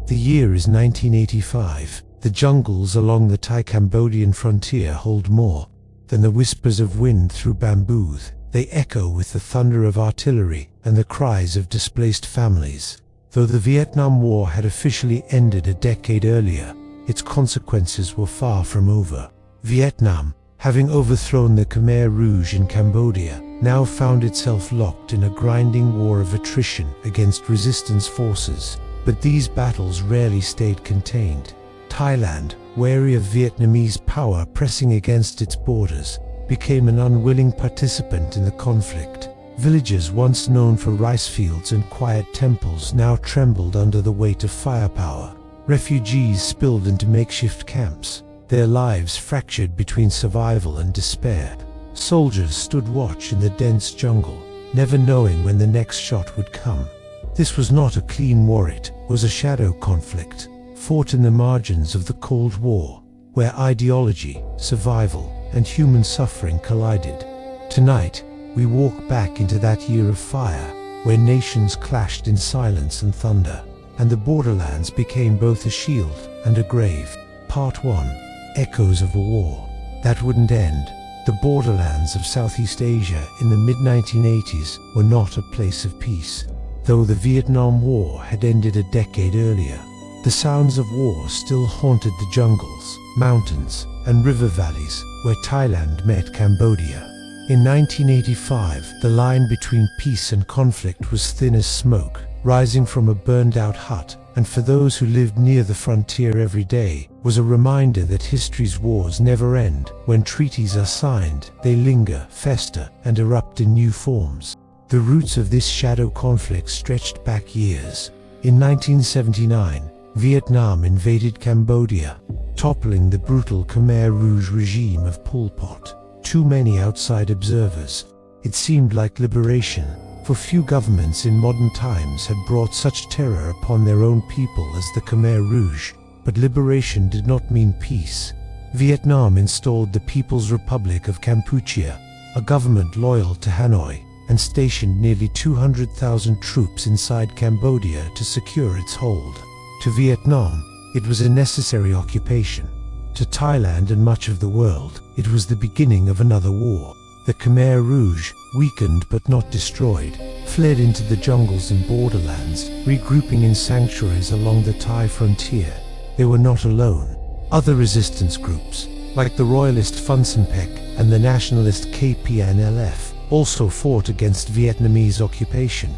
The year is 1985. The jungles along the Thai-Cambodian frontier hold more than the whispers of wind through bamboo. They echo with the thunder of artillery and the cries of displaced families. Though the Vietnam War had officially ended a decade earlier, its consequences were far from over. Vietnam, having overthrown the Khmer Rouge in Cambodia, now found itself locked in a grinding war of attrition against resistance forces. But these battles rarely stayed contained. Thailand, wary of Vietnamese power pressing against its borders, became an unwilling participant in the conflict. Villages once known for rice fields and quiet temples now trembled under the weight of firepower. Refugees spilled into makeshift camps, their lives fractured between survival and despair. Soldiers stood watch in the dense jungle, never knowing when the next shot would come. This was not a clean war, it was a shadow conflict, fought in the margins of the Cold War, where ideology, survival, and human suffering collided. Tonight, we walk back into that year of fire, where nations clashed in silence and thunder, and the borderlands became both a shield and a grave. Part 1. Echoes of a War that wouldn't end. The borderlands of Southeast Asia in the mid-1980s were not a place of peace. Though the Vietnam War had ended a decade earlier, the sounds of war still haunted the jungles, mountains, and river valleys where Thailand met Cambodia. In 1985, the line between peace and conflict was thin as smoke, rising from a burned-out hut, and for those who lived near the frontier every day, was a reminder that history's wars never end. When treaties are signed, they linger, fester, and erupt in new forms. The roots of this shadow conflict stretched back years. In 1979, Vietnam invaded Cambodia, toppling the brutal Khmer Rouge regime of Pol Pot. Too many outside observers, it seemed like liberation, for few governments in modern times had brought such terror upon their own people as the Khmer Rouge. But liberation did not mean peace. Vietnam installed the People's Republic of Kampuchea, a government loyal to Hanoi, and stationed nearly 200,000 troops inside Cambodia to secure its hold. To Vietnam, it was a necessary occupation. To Thailand and much of the world, it was the beginning of another war. The Khmer Rouge, weakened but not destroyed, fled into the jungles and borderlands, regrouping in sanctuaries along the Thai frontier. They were not alone. Other resistance groups, like the royalist Phun Son Pech and the nationalist KPNLF, also fought against Vietnamese occupation.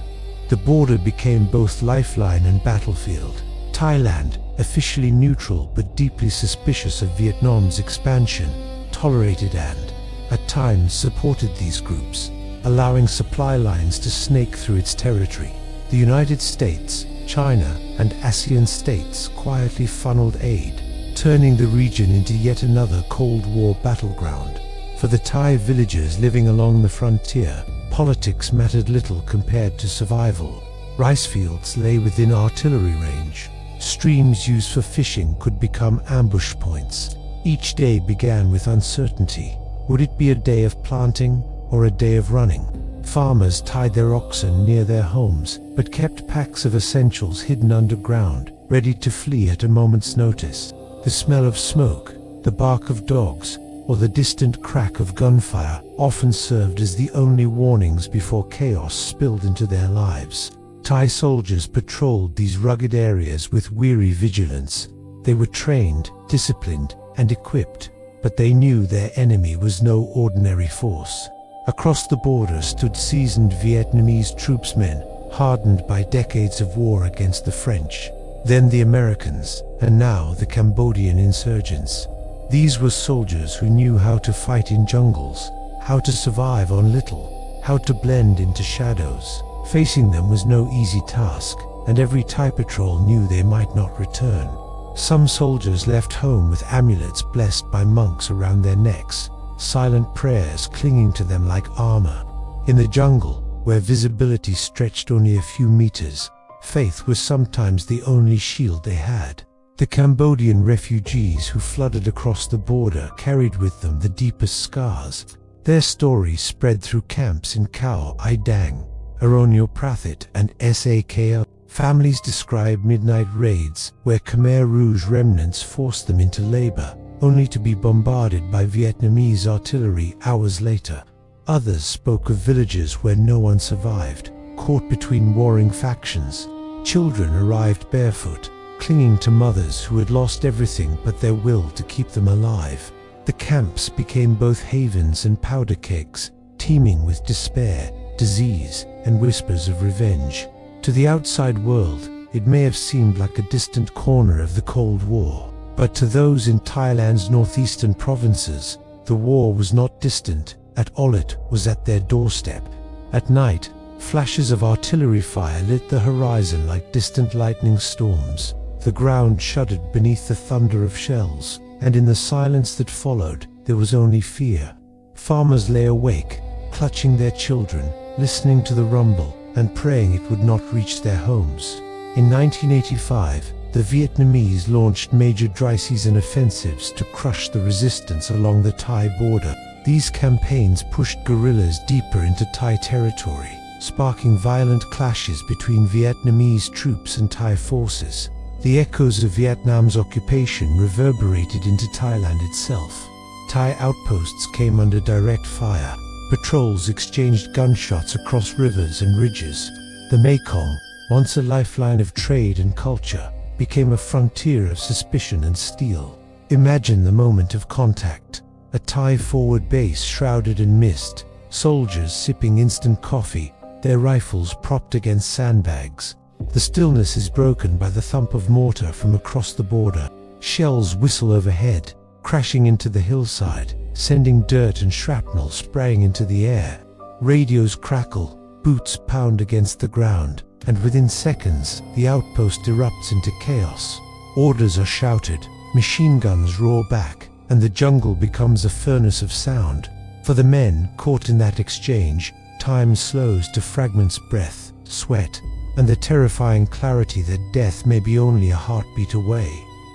The border became both lifeline and battlefield. Thailand, officially neutral but deeply suspicious of Vietnam's expansion, tolerated and, at times, supported these groups, allowing supply lines to snake through its territory. The United States, China, and ASEAN states quietly funneled aid, turning the region into yet another Cold War battleground. For the Thai villagers living along the frontier, politics mattered little compared to survival. Rice fields lay within artillery range. Streams used for fishing could become ambush points. Each day began with uncertainty. Would it be a day of planting or a day of running? Farmers tied their oxen near their homes, but kept packs of essentials hidden underground, ready to flee at a moment's notice. The smell of smoke, the bark of dogs, or the distant crack of gunfire often served as the only warnings before chaos spilled into their lives. Thai soldiers patrolled these rugged areas with weary vigilance. They were trained, disciplined, and equipped, but they knew their enemy was no ordinary force. Across the border stood seasoned Vietnamese troopsmen, hardened by decades of war against the French, then the Americans, and now the Cambodian insurgents. These were soldiers who knew how to fight in jungles, how to survive on little, how to blend into shadows. Facing them was no easy task, and every Thai patrol knew they might not return. Some soldiers left home with amulets blessed by monks around their necks, silent prayers clinging to them like armor. In the jungle, where visibility stretched only a few meters, faith was sometimes the only shield they had. The Cambodian refugees who flooded across the border carried with them the deepest scars. Their stories spread through camps in Khao I Dang, Aronio Prathit, and Sakao. Families describe midnight raids where Khmer Rouge remnants forced them into labor, only to be bombarded by Vietnamese artillery hours later. Others spoke of villages where no one survived, caught between warring factions. Children arrived barefoot, clinging to mothers who had lost everything but their will to keep them alive. The camps became both havens and powder kegs, teeming with despair, disease, and whispers of revenge. To the outside world, it may have seemed like a distant corner of the Cold War, but to those in Thailand's northeastern provinces, the war was not distant at all. It was at their doorstep. At night, flashes of artillery fire lit the horizon like distant lightning storms. The ground shuddered beneath the thunder of shells, and in the silence that followed, there was only fear. Farmers lay awake, clutching their children, listening to the rumble, and praying it would not reach their homes. In 1985, the Vietnamese launched major dry season offensives to crush the resistance along the Thai border. These campaigns pushed guerrillas deeper into Thai territory, sparking violent clashes between Vietnamese troops and Thai forces. The echoes of Vietnam's occupation reverberated into Thailand itself. Thai outposts came under direct fire. Patrols exchanged gunshots across rivers and ridges. The Mekong, once a lifeline of trade and culture, became a frontier of suspicion and steel. Imagine the moment of contact. A Thai forward base shrouded in mist, soldiers sipping instant coffee, their rifles propped against sandbags. The stillness is broken by the thump of mortar from across the border. Shells whistle overhead, crashing into the hillside, sending dirt and shrapnel spraying into the air. Radios crackle, boots pound against the ground, and within seconds, the outpost erupts into chaos. Orders are shouted, machine guns roar back, and the jungle becomes a furnace of sound. For the men caught in that exchange, time slows to fragments, breath, sweat, and the terrifying clarity that death may be only a heartbeat away.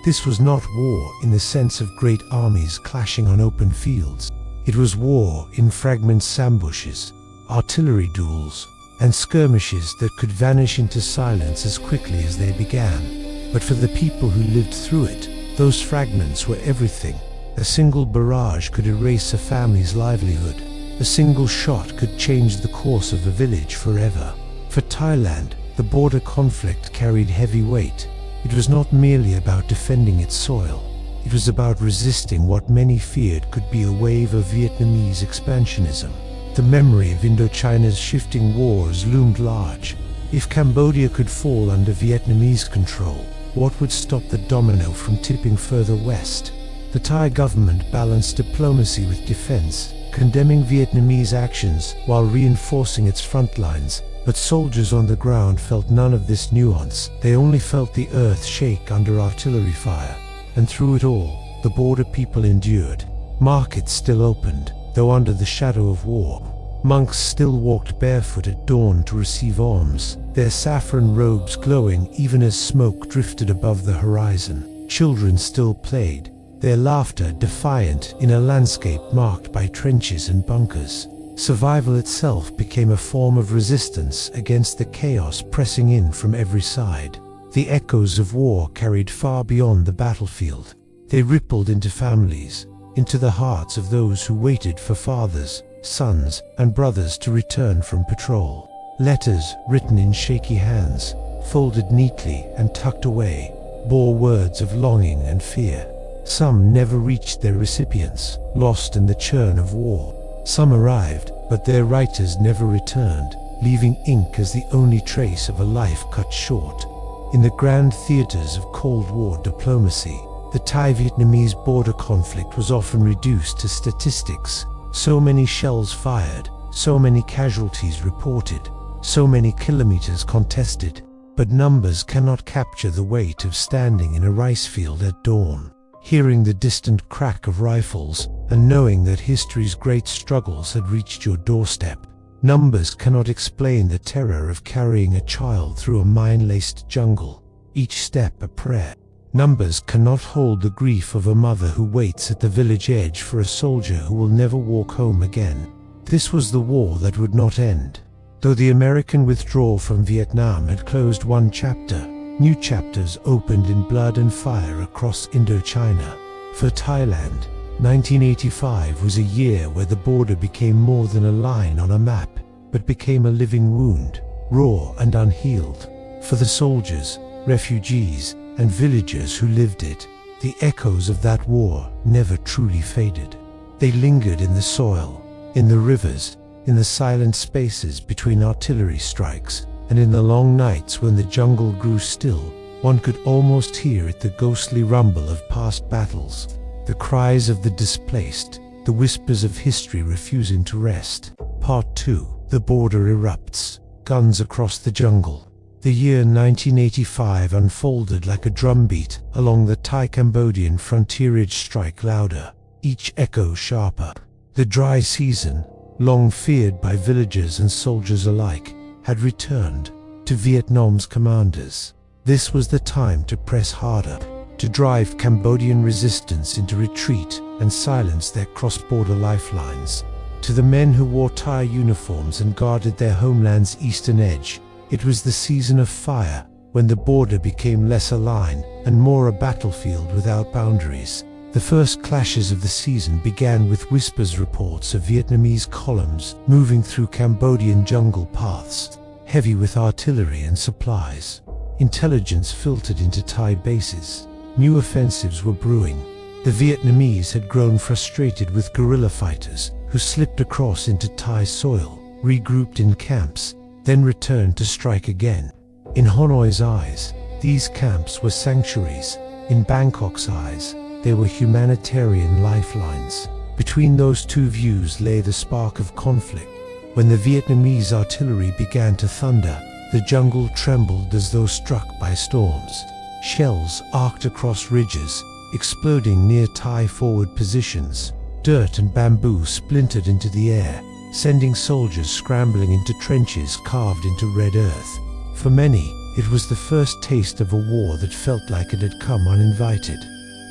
This was not war in the sense of great armies clashing on open fields. It was war in fragments, ambushes, artillery duels, and skirmishes that could vanish into silence as quickly as they began. But for the people who lived through it, those fragments were everything. A single barrage could erase a family's livelihood. A single shot could change the course of a village forever. For Thailand, the border conflict carried heavy weight. It was not merely about defending its soil. It was about resisting what many feared could be a wave of Vietnamese expansionism. The memory of Indochina's shifting wars loomed large. If Cambodia could fall under Vietnamese control, what would stop the domino from tipping further west? The Thai government balanced diplomacy with defense, condemning Vietnamese actions while reinforcing its front lines. But soldiers on the ground felt none of this nuance. They only felt the earth shake under artillery fire. And through it all, the border people endured. Markets still opened, though under the shadow of war. Monks still walked barefoot at dawn to receive alms, their saffron robes glowing even as smoke drifted above the horizon. Children still played, their laughter defiant in a landscape marked by trenches and bunkers. Survival itself became a form of resistance against the chaos pressing in from every side. The echoes of war carried far beyond the battlefield. They rippled into families, into the hearts of those who waited for fathers, sons, and brothers to return from patrol. Letters written in shaky hands, folded neatly and tucked away, bore words of longing and fear. Some never reached their recipients, lost in the churn of war. Some arrived, but their writers never returned, leaving ink as the only trace of a life cut short. In the grand theaters of Cold War diplomacy, the Thai-Vietnamese border conflict was often reduced to statistics. So many shells fired, so many casualties reported, so many kilometers contested. But numbers cannot capture the weight of standing in a rice field at dawn, hearing the distant crack of rifles, and knowing that history's great struggles had reached your doorstep. Numbers cannot explain the terror of carrying a child through a mine-laced jungle, each step a prayer. Numbers cannot hold the grief of a mother who waits at the village edge for a soldier who will never walk home again. This was the war that would not end. Though the American withdrawal from Vietnam had closed one chapter, new chapters opened in blood and fire across Indochina. For Thailand, 1985 was a year where the border became more than a line on a map, but became a living wound, raw and unhealed. For the soldiers, refugees, and villagers who lived it, the echoes of that war never truly faded. They lingered in the soil, in the rivers, in the silent spaces between artillery strikes, and in the long nights when the jungle grew still, one could almost hear it, the ghostly rumble of past battles, the cries of the displaced, the whispers of history refusing to rest. Part 2. The border erupts. Guns across the jungle. The year 1985 unfolded like a drumbeat along the Thai-Cambodian frontier, each strike louder, each echo sharper. The dry season, long feared by villagers and soldiers alike, had returned to Vietnam's commanders. This was the time to press harder, to drive Cambodian resistance into retreat and silence their cross-border lifelines. To the men who wore Thai uniforms and guarded their homeland's eastern edge, it was the season of fire, when the border became less a line and more a battlefield without boundaries. The first clashes of the season began with whispers, reports of Vietnamese columns moving through Cambodian jungle paths, heavy with artillery and supplies. Intelligence filtered into Thai bases. New offensives were brewing. The Vietnamese had grown frustrated with guerrilla fighters who slipped across into Thai soil, regrouped in camps, then returned to strike again. In Hanoi's eyes, these camps were sanctuaries. In Bangkok's eyes, they were humanitarian lifelines. Between those two views lay the spark of conflict. When the Vietnamese artillery began to thunder, the jungle trembled as though struck by storms. Shells arced across ridges, exploding near Thai forward positions. Dirt and bamboo splintered into the air, sending soldiers scrambling into trenches carved into red earth. For many, it was the first taste of a war that felt like it had come uninvited.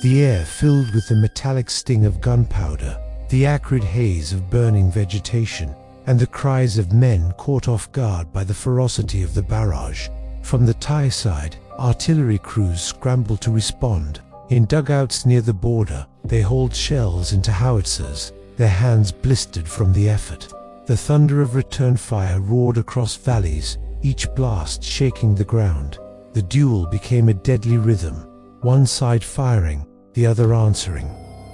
The air filled with the metallic sting of gunpowder, the acrid haze of burning vegetation, and the cries of men caught off guard by the ferocity of the barrage. From the Thai side, artillery crews scrambled to respond. In dugouts near the border, they hauled shells into howitzers, their hands blistered from the effort. The thunder of return fire roared across valleys, each blast shaking the ground. The duel became a deadly rhythm, one side firing, the other answering.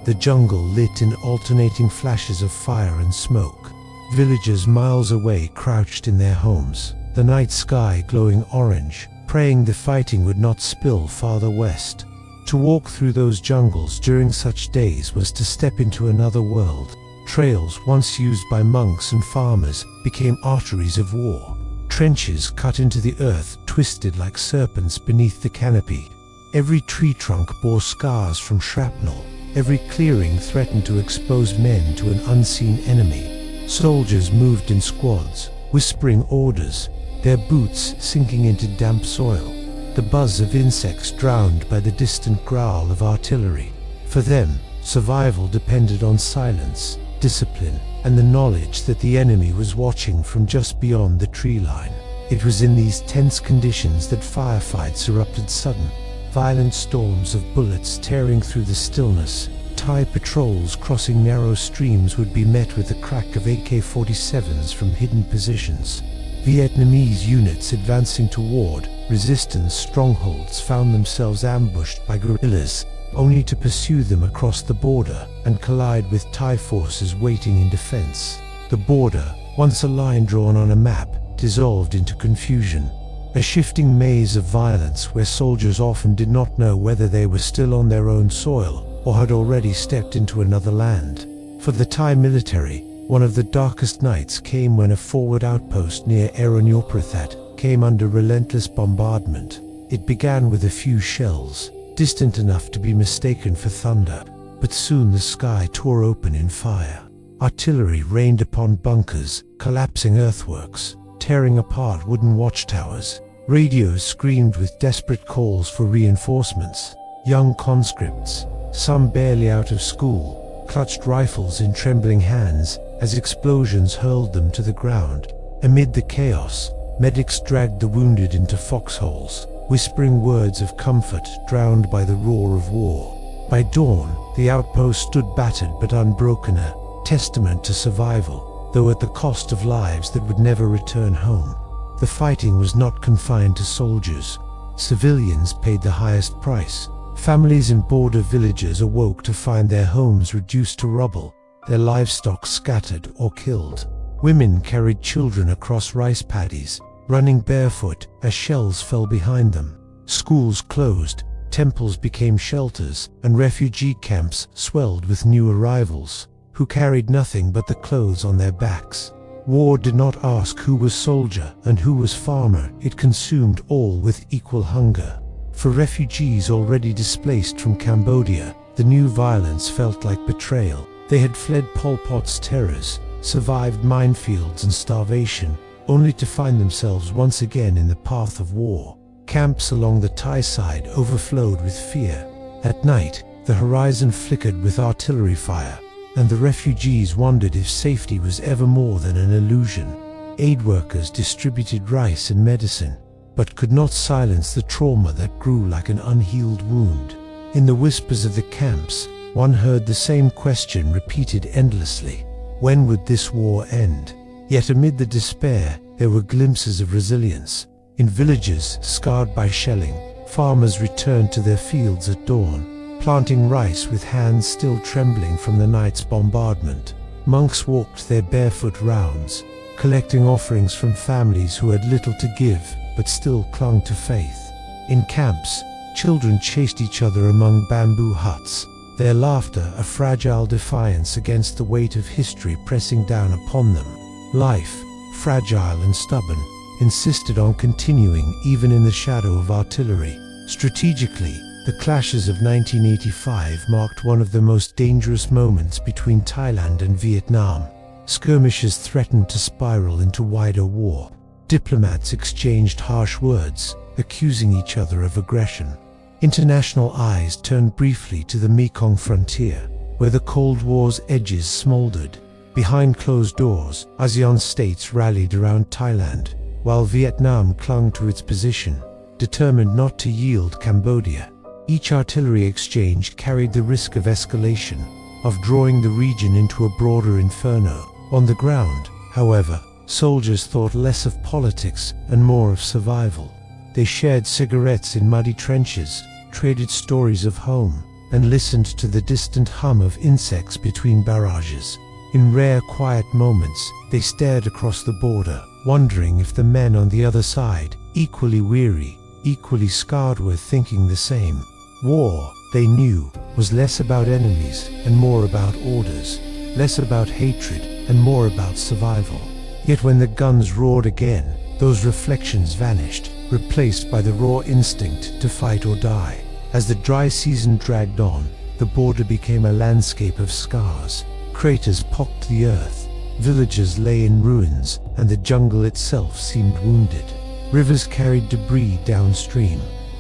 The jungle lit in alternating flashes of fire and smoke. Villagers miles away crouched in their homes, the night sky glowing orange, praying the fighting would not spill farther west. To walk through those jungles during such days was to step into another world. Trails once used by monks and farmers became arteries of war. Trenches cut into the earth twisted like serpents beneath the canopy. Every tree trunk bore scars from shrapnel. Every clearing threatened to expose men to an unseen enemy. Soldiers moved in squads, whispering orders, their boots sinking into damp soil, the buzz of insects drowned by the distant growl of artillery. For them, survival depended on silence, discipline, and the knowledge that the enemy was watching from just beyond the tree line. It was in these tense conditions that firefights erupted sudden, violent storms of bullets tearing through the stillness. Thai patrols crossing narrow streams would be met with the crack of AK-47s from hidden positions. Vietnamese units advancing toward resistance strongholds found themselves ambushed by guerrillas, only to pursue them across the border and collide with Thai forces waiting in defense. The border, once a line drawn on a map, dissolved into confusion, a shifting maze of violence where soldiers often did not know whether they were still on their own soil or had already stepped into another land. For the Thai military, one of the darkest nights came when a forward outpost near Eronyoprathat came under relentless bombardment. It began with a few shells, distant enough to be mistaken for thunder, but soon the sky tore open in fire. Artillery rained upon bunkers, collapsing earthworks, tearing apart wooden watchtowers. Radios screamed with desperate calls for reinforcements. Young conscripts, some barely out of school, clutched rifles in trembling hands as explosions hurled them to the ground. Amid the chaos, medics dragged the wounded into foxholes, whispering words of comfort drowned by the roar of war. By dawn, the outpost stood battered but unbroken, a testament to survival, though at the cost of lives that would never return home. The fighting was not confined to soldiers. Civilians paid the highest price. Families in border villages awoke to find their homes reduced to rubble, their livestock scattered or killed. Women carried children across rice paddies, running barefoot as shells fell behind them. Schools closed, temples became shelters, and refugee camps swelled with new arrivals, who carried nothing but the clothes on their backs. War did not ask who was soldier and who was farmer, it consumed all with equal hunger. For refugees already displaced from Cambodia, the new violence felt like betrayal. They had fled Pol Pot's terrors, survived minefields and starvation, only to find themselves once again in the path of war. Camps along the Thai side overflowed with fear. At night, the horizon flickered with artillery fire, and the refugees wondered if safety was ever more than an illusion. Aid workers distributed rice and medicine, but could not silence the trauma that grew like an unhealed wound. In the whispers of the camps, one heard the same question repeated endlessly: when would this war end? Yet amid the despair, there were glimpses of resilience. In villages scarred by shelling, farmers returned to their fields at dawn, planting rice with hands still trembling from the night's bombardment. Monks walked their barefoot rounds, collecting offerings from families who had little to give but still clung to faith. In camps, children chased each other among bamboo huts, their laughter a fragile defiance against the weight of history pressing down upon them. Life, fragile and stubborn, insisted on continuing even in the shadow of artillery. Strategically, the clashes of 1985 marked one of the most dangerous moments between Thailand and Vietnam. Skirmishes threatened to spiral into wider war. Diplomats exchanged harsh words, accusing each other of aggression. International eyes turned briefly to the Mekong frontier, where the Cold War's edges smoldered. Behind closed doors, ASEAN states rallied around Thailand, while Vietnam clung to its position, determined not to yield Cambodia. Each artillery exchange carried the risk of escalation, of drawing the region into a broader inferno. On the ground, however, soldiers thought less of politics and more of survival. They shared cigarettes in muddy trenches, traded stories of home, and listened to the distant hum of insects between barrages. In rare quiet moments, they stared across the border, wondering if the men on the other side, equally weary, equally scarred, were thinking the same. War, they knew, was less about enemies and more about orders, less about hatred and more about survival. Yet when the guns roared again, those reflections vanished, replaced by the raw instinct to fight or die. As the dry season dragged on, the border became a landscape of scars. Craters pocked the earth, villages lay in ruins, and the jungle itself seemed wounded. Rivers carried debris downstream.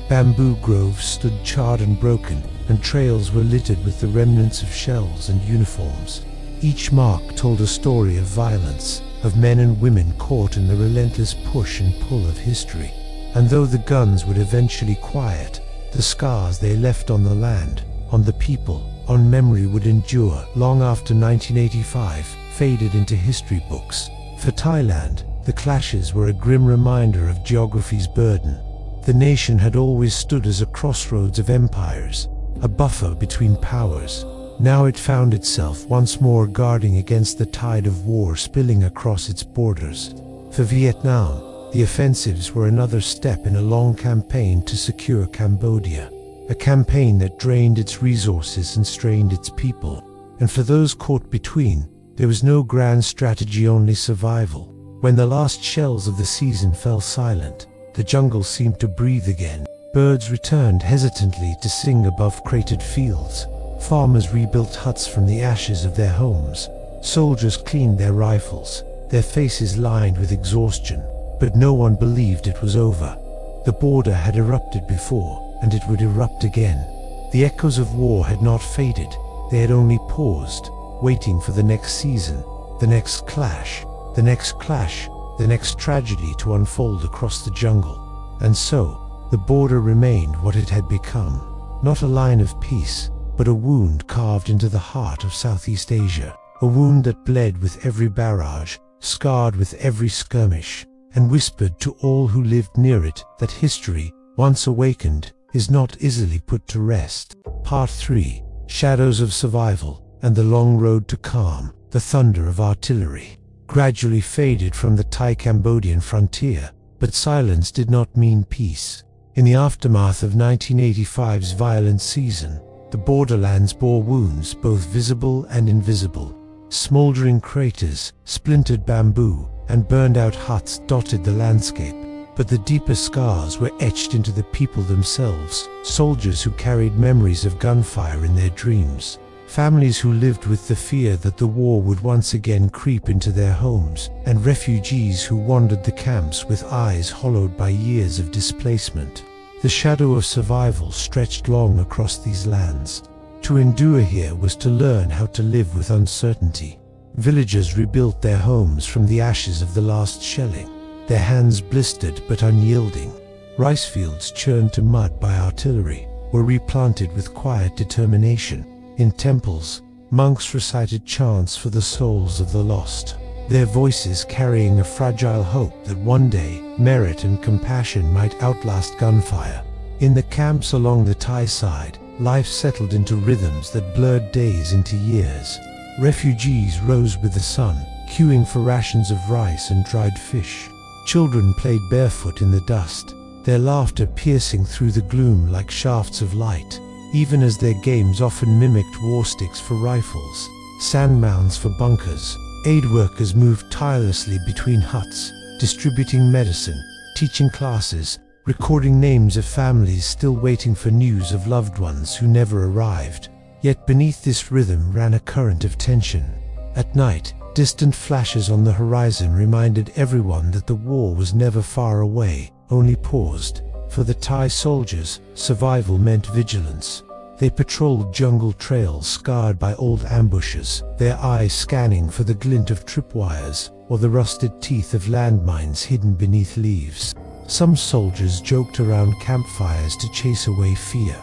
Bamboo groves stood charred and broken, and trails were littered with the remnants of shells and uniforms. Each mark told a story of violence, of men and women caught in the relentless push and pull of history. And though the guns would eventually quiet, the scars they left on the land, on the people, on memory would endure long after 1985 faded into history books. For Thailand, the clashes were a grim reminder of geography's burden. The nation had always stood as a crossroads of empires, a buffer between powers. Now it found itself once more guarding against the tide of war spilling across its borders. For Vietnam, the offensives were another step in a long campaign to secure Cambodia, a campaign that drained its resources and strained its people. And for those caught between, there was no grand strategy, only survival. When the last shells of the season fell silent, the jungle seemed to breathe again. Birds returned hesitantly to sing above cratered fields. Farmers rebuilt huts from the ashes of their homes. Soldiers cleaned their rifles, their faces lined with exhaustion. But no one believed it was over. The border had erupted before, and it would erupt again. The echoes of war had not faded. They had only paused, waiting for the next season, the next clash, the next tragedy to unfold across the jungle. And so, the border remained what it had become, not a line of peace, but a wound carved into the heart of Southeast Asia, a wound that bled with every barrage, scarred with every skirmish, and whispered to all who lived near it that history, once awakened, is not easily put to rest. Part 3. Shadows of Survival and the Long Road to Calm. The thunder of artillery gradually faded from the Thai-Cambodian frontier, but silence did not mean peace. In the aftermath of 1985's violent season, the borderlands bore wounds both visible and invisible. Smoldering craters, splintered bamboo, and burned-out huts dotted the landscape, but the deeper scars were etched into the people themselves, soldiers who carried memories of gunfire in their dreams, families who lived with the fear that the war would once again creep into their homes, and refugees who wandered the camps with eyes hollowed by years of displacement. The shadow of survival stretched long across these lands. To endure here was to learn how to live with uncertainty. Villagers rebuilt their homes from the ashes of the last shelling, their hands blistered but unyielding. Rice fields churned to mud by artillery were replanted with quiet determination. In temples, monks recited chants for the souls of the lost, their voices carrying a fragile hope that one day merit and compassion might outlast gunfire. In the camps along the Thai side, life settled into rhythms that blurred days into years. Refugees rose with the sun, queuing for rations of rice and dried fish. Children played barefoot in the dust, their laughter piercing through the gloom like shafts of light, even as their games often mimicked war sticks for rifles, sand mounds for bunkers. Aid workers moved tirelessly between huts, distributing medicine, teaching classes, recording names of families still waiting for news of loved ones who never arrived. Yet beneath this rhythm ran a current of tension. At night, distant flashes on the horizon reminded everyone that the war was never far away, only paused. For the Thai soldiers, survival meant vigilance. They patrolled jungle trails scarred by old ambushes, their eyes scanning for the glint of tripwires or the rusted teeth of landmines hidden beneath leaves. Some soldiers joked around campfires to chase away fear.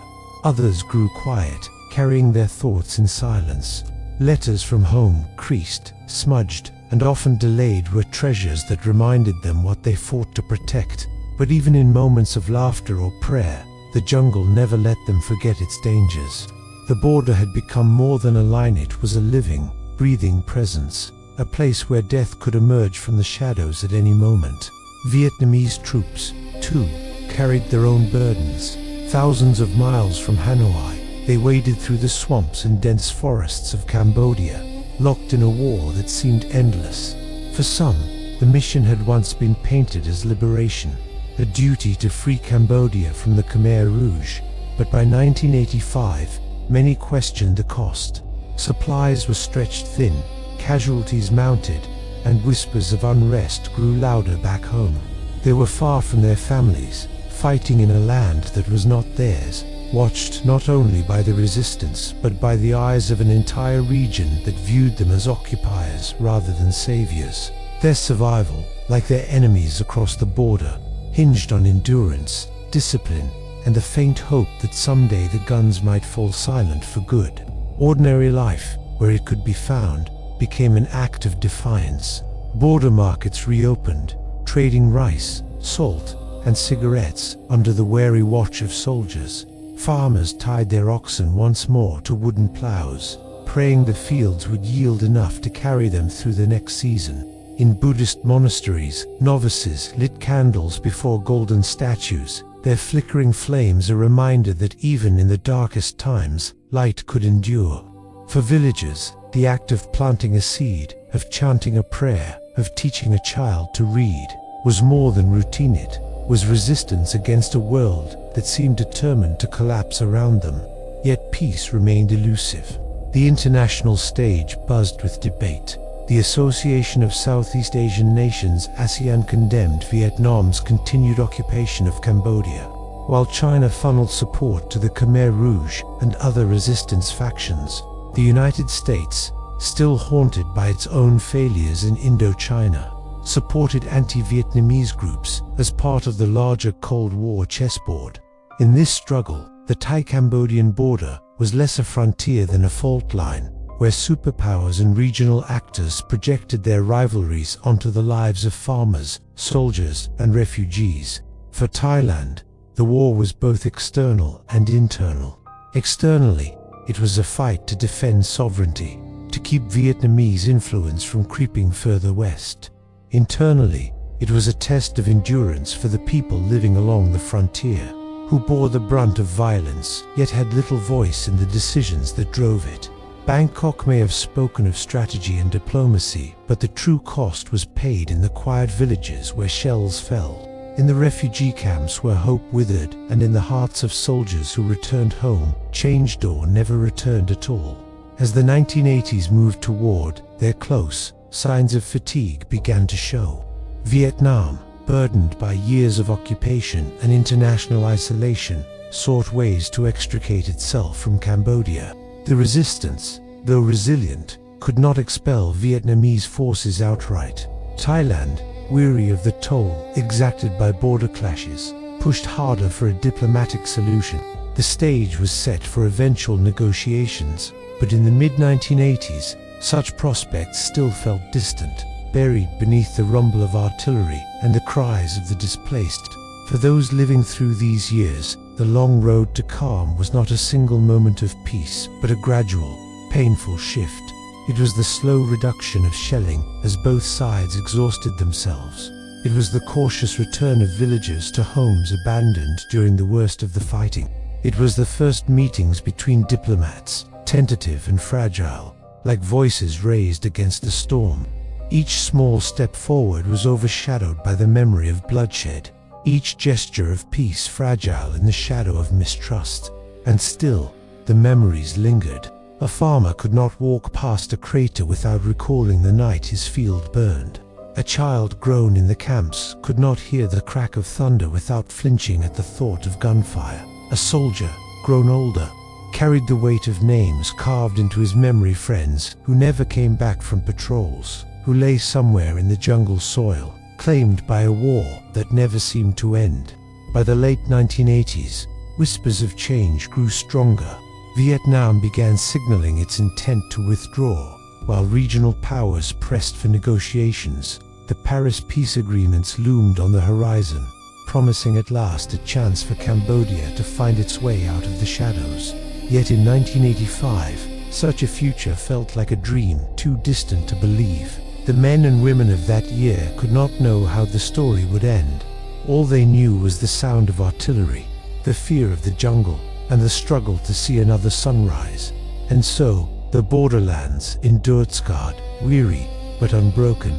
Others grew quiet, carrying their thoughts in silence. Letters from home, creased, smudged, and often delayed, were treasures that reminded them what they fought to protect. But even in moments of laughter or prayer, the jungle never let them forget its dangers. The border had become more than a line, it was a living, breathing presence, a place where death could emerge from the shadows at any moment. Vietnamese troops, too, carried their own burdens. Thousands of miles from Hanoi, they waded through the swamps and dense forests of Cambodia, locked in a war that seemed endless. For some, the mission had once been painted as liberation, a duty to free Cambodia from the Khmer Rouge, but by 1985, many questioned the cost. Supplies were stretched thin, casualties mounted, and whispers of unrest grew louder back home. They were far from their families, fighting in a land that was not theirs, watched not only by the resistance but by the eyes of an entire region that viewed them as occupiers rather than saviors. Their survival, like their enemies across the border, hinged on endurance, discipline, and the faint hope that someday the guns might fall silent for good. Ordinary life, where it could be found, became an act of defiance. Border markets reopened, trading rice, salt, and cigarettes under the wary watch of soldiers. Farmers tied their oxen once more to wooden plows, praying the fields would yield enough to carry them through the next season. In Buddhist monasteries, novices lit candles before golden statues, their flickering flames a reminder that even in the darkest times, light could endure. For villagers, the act of planting a seed, of chanting a prayer, of teaching a child to read, was more than routine. It was resistance against a world that seemed determined to collapse around them. Yet peace remained elusive. The international stage buzzed with debate. The Association of Southeast Asian Nations (ASEAN) condemned Vietnam's continued occupation of Cambodia, while China funneled support to the Khmer Rouge and other resistance factions. The United States, still haunted by its own failures in Indochina, supported anti-Vietnamese groups as part of the larger Cold War chessboard. In this struggle, the Thai-Cambodian border was less a frontier than a fault line, where superpowers and regional actors projected their rivalries onto the lives of farmers, soldiers, and refugees. For Thailand, the war was both external and internal. Externally, it was a fight to defend sovereignty, to keep Vietnamese influence from creeping further west. Internally, it was a test of endurance for the people living along the frontier, who bore the brunt of violence, yet had little voice in the decisions that drove it. Bangkok may have spoken of strategy and diplomacy, but the true cost was paid in the quiet villages where shells fell, in the refugee camps where hope withered, and in the hearts of soldiers who returned home, changed or never returned at all. As the 1980s moved toward their close, signs of fatigue began to show. Vietnam, burdened by years of occupation and international isolation, sought ways to extricate itself from Cambodia. The resistance, though resilient, could not expel Vietnamese forces outright. Thailand, weary of the toll exacted by border clashes, pushed harder for a diplomatic solution. The stage was set for eventual negotiations, but in the mid-1980s, such prospects still felt distant, buried beneath the rumble of artillery and the cries of the displaced. For those living through these years, the long road to calm was not a single moment of peace, but a gradual, painful shift. It was the slow reduction of shelling as both sides exhausted themselves. It was the cautious return of villagers to homes abandoned during the worst of the fighting. It was the first meetings between diplomats, tentative and fragile, like voices raised against a storm. Each small step forward was overshadowed by the memory of bloodshed, each gesture of peace fragile in the shadow of mistrust. And still, the memories lingered. A farmer could not walk past a crater without recalling the night his field burned. A child grown in the camps could not hear the crack of thunder without flinching at the thought of gunfire. A soldier, grown older, carried the weight of names carved into his memory, friends who never came back from patrols, who lay somewhere in the jungle soil, claimed by a war that never seemed to end. By the late 1980s, whispers of change grew stronger. Vietnam began signaling its intent to withdraw, while regional powers pressed for negotiations. The Paris peace agreements loomed on the horizon, promising at last a chance for Cambodia to find its way out of the shadows. Yet in 1985, such a future felt like a dream too distant to believe. The men and women of that year could not know how the story would end. All they knew was the sound of artillery, the fear of the jungle, and the struggle to see another sunrise. And so, the borderlands endured, scarred, weary, but unbroken.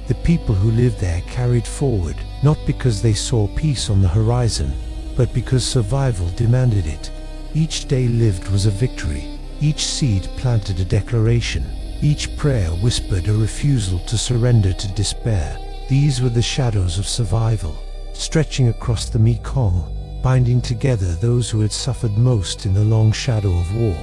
The people who lived there carried forward, not because they saw peace on the horizon, but because survival demanded it. Each day lived was a victory. Each seed planted a declaration. Each prayer whispered a refusal to surrender to despair. These were the shadows of survival, stretching across the Mekong, binding together those who had suffered most in the long shadow of war.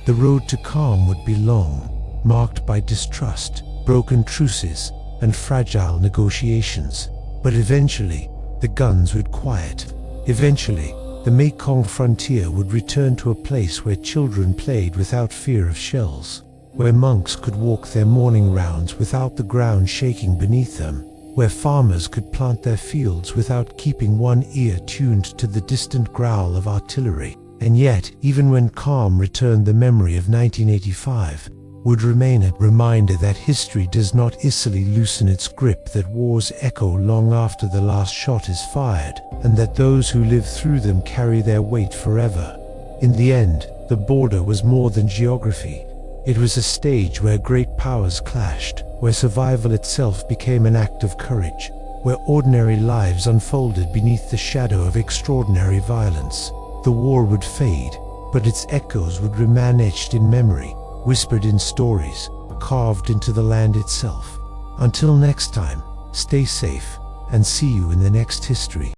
The road to calm would be long, marked by distrust, broken truces, and fragile negotiations. But eventually, the guns would quiet. Eventually, the Mekong frontier would return to a place where children played without fear of shells, where monks could walk their morning rounds without the ground shaking beneath them, where farmers could plant their fields without keeping one ear tuned to the distant growl of artillery. And yet, even when calm returned, the memory of 1985 would remain a reminder that history does not easily loosen its grip, that wars echo long after the last shot is fired, and that those who live through them carry their weight forever. In the end, the border was more than geography. It was a stage where great powers clashed, where survival itself became an act of courage, where ordinary lives unfolded beneath the shadow of extraordinary violence. The war would fade, but its echoes would remain etched in memory, whispered in stories, carved into the land itself. Until next time, stay safe, and see you in the next history.